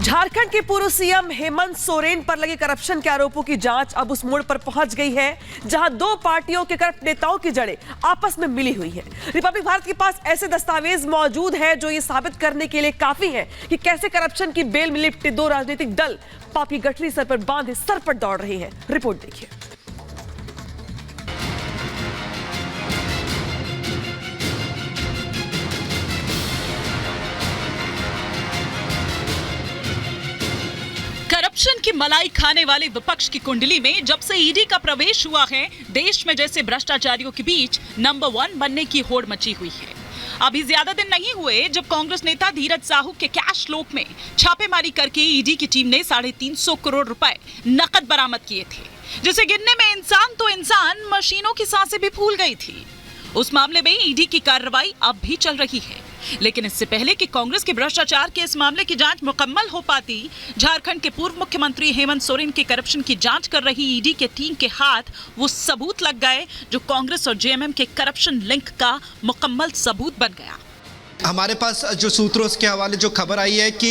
झारखंड के पूर्व सीएम हेमंत सोरेन पर लगे करप्शन के आरोपों की जांच अब उस मोड़ पर पहुंच गई है जहां दो पार्टियों के करप्ट नेताओं की जड़ें आपस में मिली हुई है। रिपब्लिक भारत के पास ऐसे दस्तावेज मौजूद हैं जो ये साबित करने के लिए काफी है कि कैसे करप्शन की बेल में लिपटे दो राजनीतिक दल पापी गठरी सर पर बांधे सर पर दौड़ रहे हैं। रिपोर्ट देखिए। करप्शन की मलाई खाने वाले विपक्ष की कुंडली में जब से ईडी का प्रवेश हुआ है, देश में जैसे भ्रष्टाचारियों के बीच नंबर 1 बनने की होड़ मची हुई है। अभी ज्यादा दिन नहीं हुए जब कांग्रेस नेता धीरज साहू के कैश लोक में छापेमारी करके ईडी की टीम ने 350 करोड़ रुपए नकद बरामद किए थे, जिसे गिनने में इंसान तो इंसान, मशीनों की सांसें भी फूल गई थी। उस मामले में ईडी की कार्रवाई अब भी चल रही है, लेकिन इससे पहले कि कांग्रेस के भ्रष्टाचार के इस मामले की जांच मुकम्मल हो पाती, झारखंड के पूर्व मुख्यमंत्री हेमंत सोरेन के करप्शन की जांच कर रही ईडी के टीम के हाथ वो सबूत लग गए जो कांग्रेस और जेएमएम के करप्शन लिंक का मुकम्मल सबूत बन गया। हमारे पास जो सूत्रों के हवाले जो खबर आई है कि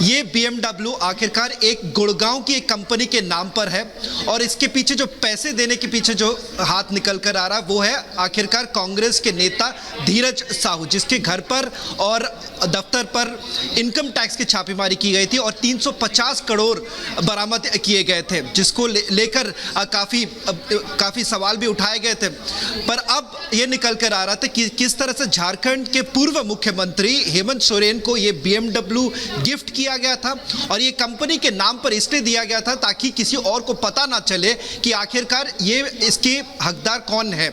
ये BMW आखिरकार एक गुड़गांव की एक कंपनी के नाम पर है और इसके पीछे जो पैसे देने के पीछे जो हाथ निकल कर आ रहा वो है आखिरकार कांग्रेस के नेता धीरज साहू, जिसके घर पर और दफ्तर पर इनकम टैक्स की छापेमारी की गई थी और 350 करोड़ बरामद किए गए थे, जिसको लेकर काफ़ी सवाल भी उठाए गए थे। पर अब ये निकल कर आ रहा था कि किस तरह से झारखंड के पूर्व मुख्यमंत्री हेमंत सोरेन को ये BMW गिफ्ट किया गया था और ये कंपनी के नाम पर इसलिए दिया गया था ताकि किसी और को पता ना चले कि आखिरकार ये इसके हकदार कौन है।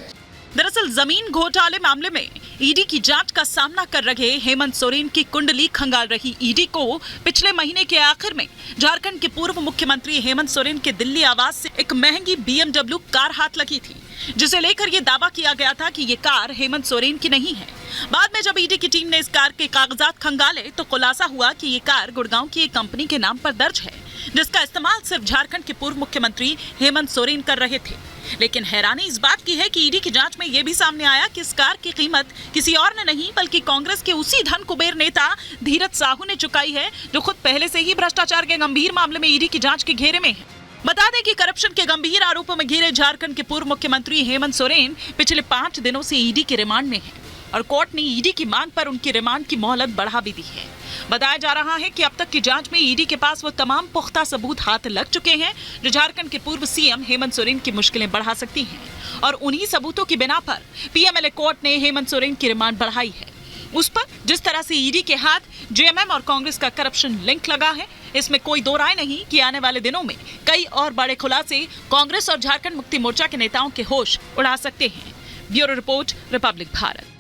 दरअसल जमीन घोटाले मामले में ईडी की जांच का सामना कर रहे हेमंत सोरेन की कुंडली खंगाल रही ईडी को पिछले महीने के आखिर में झारखंड के पूर्व मुख्यमंत्री हेमंत सोरेन के दिल्ली आवास से एक महंगी BMW कार हाथ लगी थी, जिसे लेकर ये दावा किया गया था कि ये कार हेमंत सोरेन की नहीं है। बाद में जब ईडी की टीम ने इस कार के कागजात खंगाले तो खुलासा हुआ कि ये कार गुड़गांव की एक कंपनी के नाम पर दर्ज है, जिसका इस्तेमाल सिर्फ झारखंड के पूर्व मुख्यमंत्री हेमंत सोरेन कर रहे थे। लेकिन हैरानी इस बात की है कि ईडी की जांच में यह भी सामने आया कि इस कार की कीमत किसी और ने नहीं बल्कि कांग्रेस के उसी धन कुबेर नेता धीरज साहू ने चुकाई है, जो खुद पहले से ही भ्रष्टाचार के गंभीर मामले में ईडी की जांच के घेरे में है। बता दें कि करप्शन के गंभीर आरोपों में घिरे झारखंड के पूर्व मुख्यमंत्री हेमंत सोरेन पिछले 5 दिनों से ईडी के रिमांड में हैं और कोर्ट ने ईडी की मांग पर उनकी रिमांड की मोहलत बढ़ा भी दी है। बताया जा रहा है कि अब तक की जांच में ईडी के पास वो तमाम पुख्ता सबूत हाथ लग चुके हैं जो झारखंड के पूर्व सीएम हेमंत सोरेन की मुश्किलें बढ़ा सकती हैं और उन्हीं सबूतों की बिना पर पीएमएलए कोर्ट ने हेमंत सोरेन की रिमांड बढ़ाई है। उस पर जिस तरह से ईडी के हाथ जेएमएम और कांग्रेस का करप्शन लिंक लगा है, इसमें कोई दो राय नहीं कि आने वाले दिनों में कई और बड़े खुलासे कांग्रेस और झारखंड मुक्ति मोर्चा के नेताओं के होश उड़ा सकते हैं। Bureau report, Republic Bharat.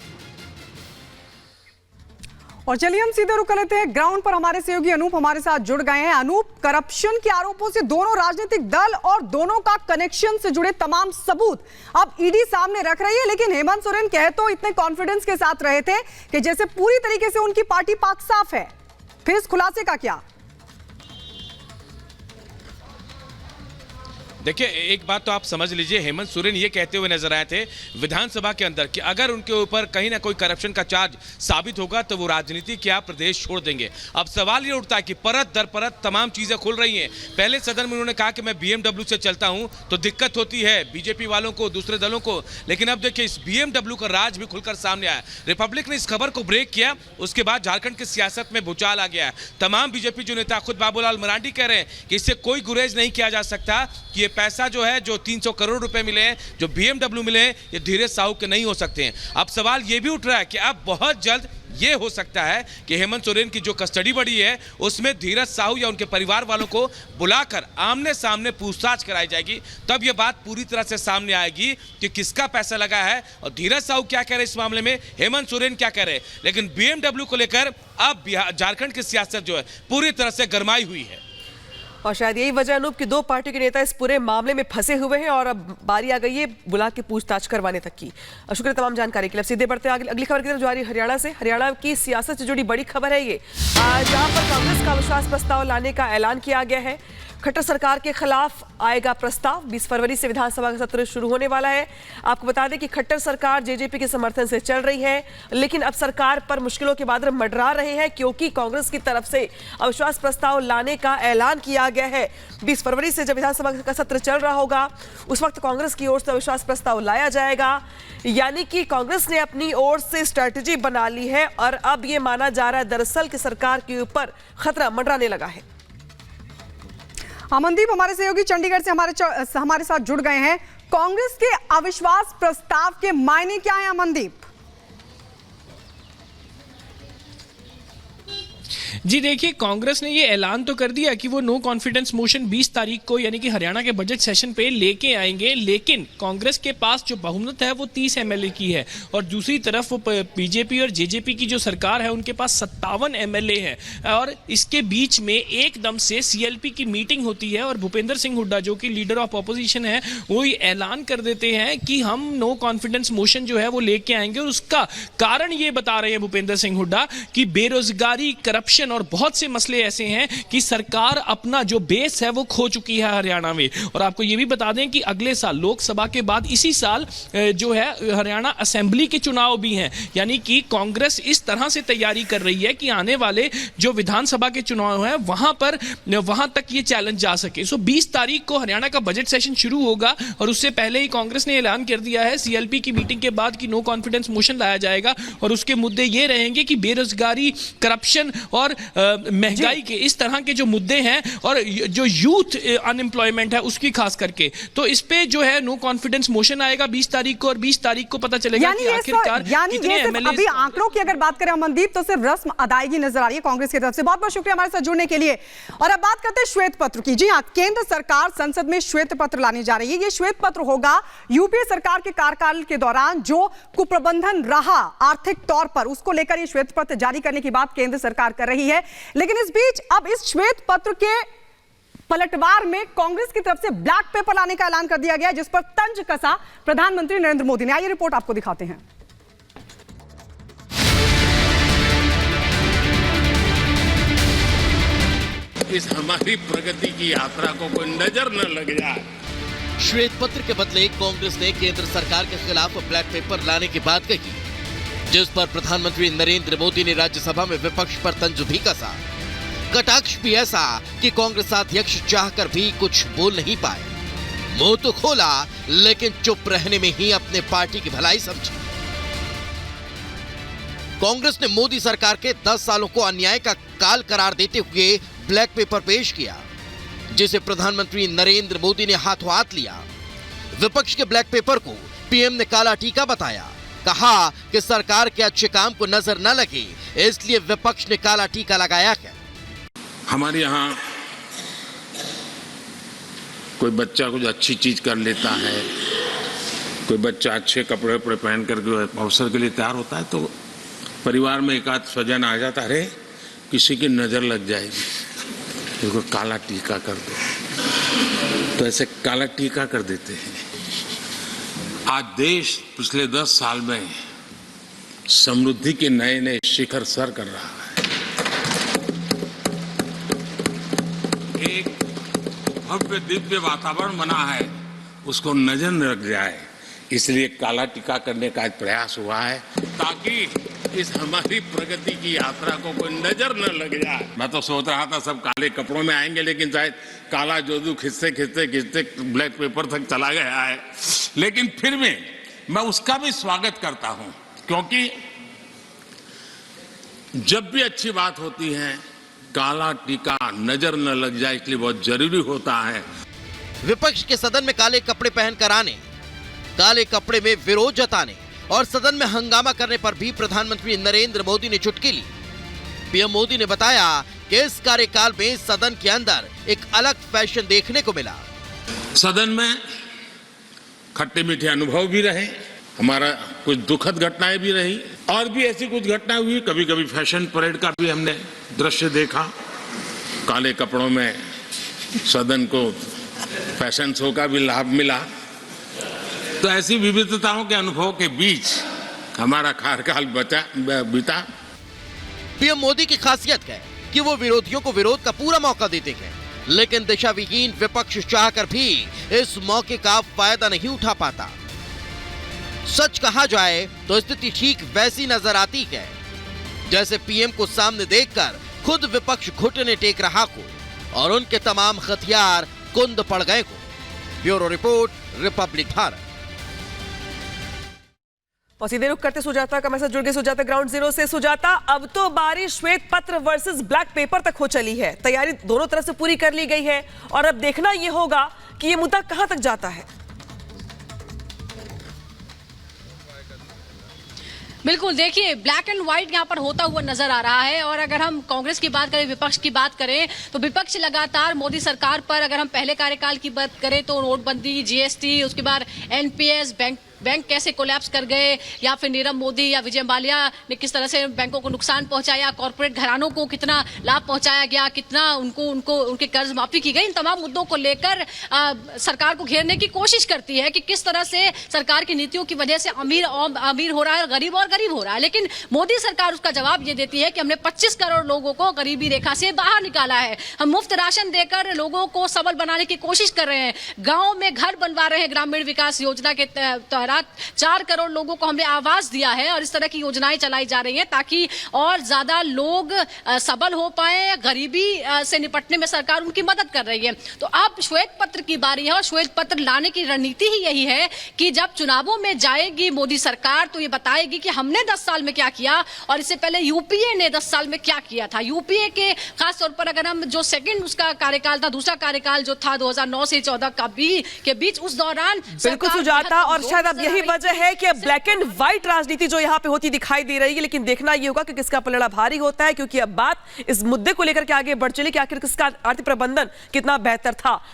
और चलिए हम सीधे रुक लेते हैं ग्राउंड पर। हमारे सहयोगी अनूप हमारे साथ जुड़ गए हैं। अनूप, करप्शन के आरोपों से दोनों राजनीतिक दल और दोनों का कनेक्शन से जुड़े तमाम सबूत अब ईडी सामने रख रही है, लेकिन हेमंत सोरेन कह तो इतने कॉन्फिडेंस के साथ रहे थे कि जैसे पूरी तरीके से उनकी पार्टी पाक साफ है। फिर इस खुलासे का क्या? देखिए, एक बात तो आप समझ लीजिए, हेमंत सोरेन ये कहते हुए नजर आए थे विधानसभा के अंदर कि अगर उनके ऊपर कहीं ना कोई करप्शन का चार्ज साबित होगा तो वो राजनीति क्या प्रदेश छोड़ देंगे। अब सवाल ये उठता है कि परत दर परत तमाम चीजें खुल रही हैं। पहले सदन में उन्होंने कहा कि मैं BMW से चलता हूं तो दिक्कत होती है बीजेपी वालों को, दूसरे दलों को, लेकिन अब देखिए इस BMW का राज भी खुलकर सामने आया। रिपब्लिक ने इस खबर को ब्रेक किया, उसके बाद झारखंड की सियासत में भूचाल आ गया है। तमाम बीजेपी जो नेता, खुद बाबूलाल मरांडी कह रहे हैं कि इससे कोई गुरेज नहीं किया जा सकता कि ये पैसा जो है, जो 300 करोड़ रुपए मिले हैं, जो BMW मिले हैं, ये धीरज साहू के नहीं हो सकते हैं। अब सवाल ये भी उठ रहा है कि अब बहुत जल्द ये हो सकता है कि हेमंत सोरेन की जो कस्टडी बढ़ी है उसमें धीरज साहू या उनके परिवार वालों को बुलाकर आमने सामने पूछताछ कराई जाएगी। तब ये बात पूरी तरह से सामने आएगी कि किसका पैसा लगा है और धीरज साहू क्या कह रहे हैं इस मामले में, हेमंत सोरेन क्या कह रहे हैं। लेकिन BMW को लेकर अब झारखंड की सियासत जो है पूरी तरह से गरमाई हुई है और शायद यही वजह अनूप की दो पार्टियों के नेता इस पूरे मामले में फंसे हुए हैं और अब बारी आ गई है बुला के पूछताछ करवाने तक की। शुक्रिया तमाम जानकारी के लिए। सीधे बढ़ते हैं अगली खबर की तरफ जो आ रही है हरियाणा से। हरियाणा की सियासत से जुड़ी बड़ी खबर है ये, जहां पर कांग्रेस का अविश्वास प्रस्ताव लाने का ऐलान किया गया है। खट्टर सरकार के खिलाफ आएगा प्रस्ताव। 20 फरवरी से विधानसभा का सत्र शुरू होने वाला है। आपको बता दें कि खट्टर सरकार जेजेपी के समर्थन से चल रही है, लेकिन अब सरकार पर मुश्किलों के बादल मंडरा रहे हैं, क्योंकि कांग्रेस की तरफ से अविश्वास प्रस्ताव लाने का ऐलान किया गया है। 20 फरवरी से जब विधानसभा का सत्र चल रहा होगा, उस वक्त कांग्रेस की ओर से अविश्वास प्रस्ताव लाया जाएगा। यानी कि कांग्रेस ने अपनी ओर से स्ट्रैटेजी बना ली है और अब यह माना जा रहा है दरअसल कि सरकार के ऊपर खतरा मंडराने लगा है। अमनदीप हमारे सहयोगी चंडीगढ़ से हमारे साथ जुड़ गए हैं। कांग्रेस के अविश्वास प्रस्ताव के मायने क्या है अमनदीप? जी देखिए, कांग्रेस ने ये ऐलान तो कर दिया कि वो नो कॉन्फिडेंस मोशन 20 तारीख को यानी कि हरियाणा के बजट सेशन पे लेके आएंगे, लेकिन कांग्रेस के पास जो बहुमत है वो 30 एमएलए की है और दूसरी तरफ वो बीजेपी और जेजेपी की जो सरकार है उनके पास 57 एमएलए है। और इसके बीच में एकदम से सीएलपी की मीटिंग होती है और भूपेंद्र सिंह हुड्डा जो कि लीडर ऑफ ऑपोजिशन है वो ऐलान कर देते हैं कि हम नो कॉन्फिडेंस मोशन जो है वो लेके आएंगे। और उसका कारण ये बता रहे हैं भूपेंद्र सिंह हुड्डा कि बेरोजगारी, करप्शन और बहुत से मसले ऐसे हैं कि सरकार अपना जो बेस है वो खो चुकी है हरियाणा में। और आपको ये भी बता दें कि अगले साल लोकसभा के बाद इसी साल जो है हरियाणा असेंबली के चुनाव भी हैं, यानी कि कांग्रेस इस तरह से तैयारी कर रही है कि आने वाले जो विधानसभा के चुनाव हैं वहां तक ये चैलेंज जा सके। 20 तारीख को हरियाणा का बजट सेशन शुरू होगा और उससे पहले ही कांग्रेस ने ऐलान कर दिया है सीएलपी की मीटिंग के बाद कि नो कॉन्फिडेंस मोशन लाया जाएगा और उसके मुद्दे ये रहेंगे कि बेरोजगारी, करप्शन और महंगाई के इस तरह के जो मुद्दे हैं और जो यूथ अनएम्प्लॉयमेंट है उसकी खास करके। तो इस पे जो है नो कॉन्फिडेंस मोशन आएगा 20 तारीख को और 20 तारीख को पता चलेगा कि आखिरकार कितने एमएलए। अभी आंकड़ों की अगर बात करें अमनदीप तो सिर्फ रस्म अदायगी नजर आ रही है कांग्रेस की तरफ से। बहुत बहुत शुक्रिया हमारे साथ जुड़ने के लिए। और अब बात करते हैं श्वेत पत्र की। जी हाँ, केंद्र सरकार संसद में श्वेत पत्र लाने जा रही है। ये श्वेत पत्र होगा यूपीए सरकार के कार्यकाल के दौरान जो कुप्रबंधन रहा आर्थिक तौर पर, उसको लेकर ये श्वेत पत्र जारी करने की बात केंद्र सरकार कर रही है। लेकिन इस बीच अब इस श्वेत पत्र के पलटवार में कांग्रेस की तरफ से ब्लैक पेपर लाने का ऐलान कर दिया गया, जिस पर तंज कसा प्रधानमंत्री नरेंद्र मोदी ने। आइए रिपोर्ट आपको दिखाते हैं। इस हमारी प्रगति की यात्रा को कोई नजर न लग जाए। श्वेत पत्र के बदले कांग्रेस ने केंद्र सरकार के खिलाफ ब्लैक पेपर लाने की बात कही, जिस पर प्रधानमंत्री नरेंद्र मोदी ने राज्यसभा में विपक्ष पर तंज भी कसा। कटाक्ष भी ऐसा कि कांग्रेस अध्यक्ष चाहकर भी कुछ बोल नहीं पाए। मुंह तो खोला लेकिन चुप रहने में ही अपने पार्टी की भलाई समझी। कांग्रेस ने मोदी सरकार के 10 सालों को अन्याय का काल करार देते हुए ब्लैक पेपर पेश किया, जिसे प्रधानमंत्री नरेंद्र मोदी ने हाथों हाथ लिया। विपक्ष के ब्लैक पेपर को पीएम ने काला टीका बताया। कहा कि सरकार के अच्छे काम को नजर न लगे, इसलिए विपक्ष ने काला टीका लगाया है। हमारे यहाँ कोई बच्चा कुछ अच्छी चीज कर लेता है, कोई बच्चा अच्छे कपड़े वपड़े पहन करके अवसर के लिए तैयार होता है, तो परिवार में एक आध स्वजन आ जाता है, किसी की नजर लग जाएगी, इसको काला टीका कर दो, तो ऐसे काला टीका कर देते हैं। आज देश पिछले 10 साल में समृद्धि के नए नए शिखर सर कर रहा है। एक भव्य दिव्य वातावरण बना है, उसको नजर न लग जाए, इसलिए काला टीका करने का प्रयास हुआ है, ताकि इस हमारी प्रगति की यात्रा को कोई नजर न लग जाए। मैं तो सोच रहा था सब काले कपड़ों में आएंगे, लेकिन शायद काला जोदू खिंचते खिंचते खिंचते ब्लैक पेपर तक चला गया है। लेकिन फिर भी मैं उसका भी स्वागत करता हूं, क्योंकि जब भी अच्छी बात होती है काला टीका नजर न लग जाए, इसलिए बहुत जरूरी होता है। विपक्ष के सदन में काले कपड़े पहनकर आने, काले कपड़े में विरोध जताने और सदन में हंगामा करने पर भी प्रधानमंत्री नरेंद्र मोदी ने चुटकी ली। पीएम मोदी ने बताया कि इस कार्यकाल में सदन के अंदर एक अलग फैशन देखने को मिला। सदन में खट्टे मीठे अनुभव भी रहे, हमारा कुछ दुखद घटनाएं भी रही, और भी ऐसी कुछ घटनाएं हुई। कभी कभी फैशन परेड का भी हमने दृश्य देखा, काले कपड़ों में सदन को फैशन शो का भी लाभ मिला। तो ऐसी विविधताओं के अनुभव के बीच हमारा कार्यकाल बीता। पीएम मोदी की खासियत है कि वो विरोधियों को विरोध का पूरा मौका देते हैं, लेकिन दिशा विहीन विपक्ष चाहकर भी इस मौके का फायदा नहीं उठा पाता। सच कहा जाए तो स्थिति ठीक वैसी नजर आती है जैसे पीएम को सामने देखकर खुद विपक्ष घुटने टेक रहा हो और उनके तमाम हथियार कुंद पड़ गए हो। Bureau report, Republic Bharat. और सीधे रुक करते सुजाता का मैसेज जुड़ गए। सुजाता ग्राउंड जीरो से। सुजाता, अब तो बारी श्वेत पत्र वर्सेस ब्लैक पेपर तक हो चली है, तैयारी दोनों तरफ से पूरी कर ली गई है और अब देखना यह होगा कि यह मुद्दा कहां तक जाता है। बिल्कुल, देखिए ब्लैक एंड व्हाइट यहाँ पर होता हुआ नजर आ रहा है। और अगर हम कांग्रेस की बात करें, विपक्ष की बात करें, तो विपक्ष लगातार मोदी सरकार पर, अगर हम पहले कार्यकाल की बात करें तो नोटबंदी, जीएसटी, उसके बाद एनपीएस, बैंक कैसे कोलैप्स कर गए, या फिर नीरव मोदी या विजय माल्या ने किस तरह से बैंकों को नुकसान पहुंचाया, कॉर्पोरेट घरानों को कितना लाभ पहुंचाया गया, कितना उनके कर्ज माफी की गई, इन तमाम मुद्दों को लेकर सरकार को घेरने की कोशिश करती है कि किस तरह से सरकार की नीतियों की वजह से अमीर हो रहा है, गरीब हो रहा है। लेकिन मोदी सरकार उसका जवाब ये देती है कि हमने 25 करोड़ लोगों को गरीबी रेखा से बाहर निकाला है, हम मुफ्त राशन देकर लोगों को सबल बनाने की कोशिश कर रहे हैं, गांव में घर बनवा रहे हैं, ग्रामीण विकास योजना के तहत 4 करोड़ लोगों को हमने आवास दिया है और इस तरह की योजनाएं चलाई जा रही हैं ताकि और ज्यादा लोग सबल हो पाए। गरीबी से निपटने में सरकार उनकी मदद कर रही है। तो अब श्वेत पत्र की बारी है और श्वेत पत्र लाने की रणनीति ही यही है कि जब चुनावों में जाएगी मोदी सरकार तो ये बताएगी कि हमने 10 साल में क्या किया और इससे पहले यूपीए ने 10 साल में क्या किया था। यूपीए के खास तौर पर अगर हम जो सेकंड उसका कार्यकाल था, दूसरा कार्यकाल जो था 2009 से 14 के बीच, उस दौरान बिल्कुल सुजाता, और शायद अब यही वजह है कि ब्लैक एंड व्हाइट राजनीति जो यहां पे होती दिखाई दे रही है, लेकिन देखना यह होगा कि किसका पलड़ा भारी होता है, क्योंकि अब बात इस मुद्दे को लेकर के आगे बढ़ चली कि आखिर किसका आर्थिक प्रबंधन कितना बेहतर था।